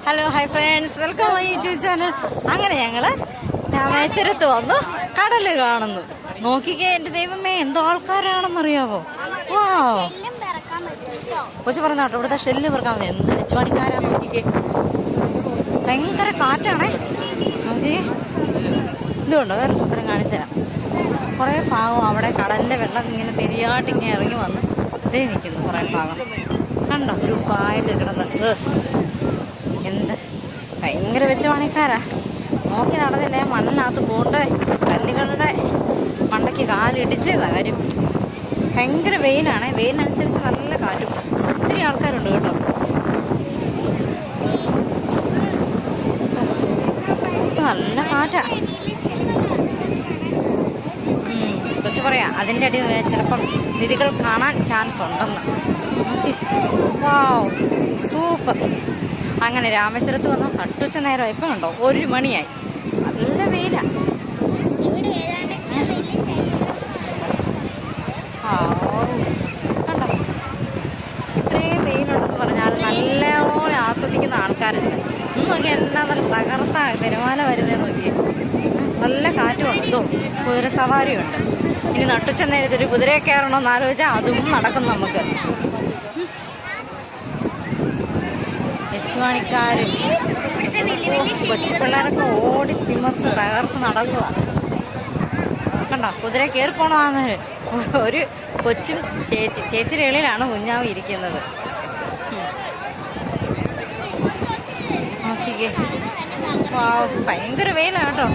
Hello hi friends, welcome my YouTube channel. അങ്ങനെ ഞങ്ങള് രാമേശ്വരത്ത് വന്നു, കടല് കാണുന്നു. നോക്കിക്കേ എന്റെ ദൈവമേ, എന്തോ ആൾക്കാരാണെന്നറിയാവോ. വാ, കൊച്ചു പറഞ്ഞ കേട്ടോ, ഇവിടുത്തെ ഷെല്ല് പെറുക്കാൻ എന്ത് വെച്ച് പണിക്കാരാ. നോക്കിക്കേ, ഭയങ്കര കാറ്റാണേ. നോക്കിക്കേ, ഇതുകൊണ്ടോ വേറെ സൂപ്പരം കാണിച്ചുതരാം. കുറേ ഭാഗം അവിടെ കടലിന്റെ വെള്ളം ഇങ്ങനെ തിരിയാട്ട് ഇങ്ങനെ ഇറങ്ങി വന്ന് ഇതേ നിൽക്കുന്നു. കുറേ ഭാഗം കണ്ടോ, ഒരു പായിട്ട് കിടന്നത്. എന്ത് ഭയങ്കര വെച്ച് പണിക്കാരാ. നോക്കി നടന്നില്ലേ, മണ്ണിനകത്ത് പോട്ട് കല്ലുകളുടെ മണ്ടയ്ക്ക് കാലിടിച്ച് കാര്യം. ഭയങ്കര വെയിലാണ്, വെയിലിനനുസരിച്ച് നല്ല കാറ്റും. ഒത്തിരി ആൾക്കാരുണ്ട് കേട്ടോ. നല്ല കാറ്റാ. കൊച്ചു പറയാ അതിൻ്റെ അടിയിൽ ചിലപ്പം നിധികൾ കാണാൻ ചാൻസ് ഉണ്ടെന്ന്. വാവ്, സൂപ്പർ. അങ്ങനെ രാമേശ്വരത്ത് വന്നു. നട്ടുച്ച നേരം ഇപ്പം കണ്ടോ, 1 മണിയായി. നല്ല വെയിലാ. കണ്ടോ, ഇത്രയും വെയിലുണ്ടെന്ന് പറഞ്ഞാൽ നല്ലപോലെ ആസ്വദിക്കുന്ന ആൾക്കാരുണ്ട്. നോക്കി എന്നാ നല്ല തകർത്ത തിരമാല വരുന്നതെന്ന് നോക്കി. നല്ല കാറ്റുമുണ്ട്. ഇതോ കുതിര സവാരിയുണ്ട്. ഇനി നട്ടുച്ച നേരത്ത് ഒരു കുതിരയെ കയറണമെന്ന് ആലോചിച്ചാൽ അതും നടക്കും നമുക്ക്. വെച്ചുപണിക്കാരും കൊച്ചു പിള്ളേരൊക്കെ ഓടി തിമർത്ത് തകർത്ത് നടക്കുക. കണ്ടോ, കുതിര കയറി പോണമെന്നൊരു ഒരു കൊച്ചും ചേച്ചിയുടെ ഇളയിലാണ് കുഞ്ഞാവ് ഇരിക്കുന്നത്. നോക്കിക്കേ, ഭയങ്കര വെയിലാണ് കേട്ടോ.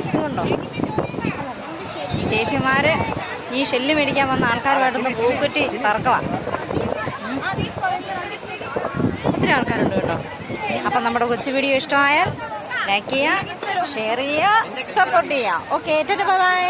ഇതുകൊണ്ടോ, ചേച്ചിമാര് ഈ ഷെല്ല് മേടിക്കാൻ വന്ന ആൾക്കാരുമായിട്ടൊന്ന് പൂക്കുറ്റി തറക്കവാ. ഒത്തിരി ആൾക്കാരുണ്ട് കേട്ടോ. അപ്പം നമ്മുടെ കൊച്ചു വീഡിയോ ഇഷ്ടമായാൽ ലൈക്ക് ചെയ്യുക, ഷെയർ ചെയ്യുക, സപ്പോർട്ട് ചെയ്യുക. Okay, bye bye.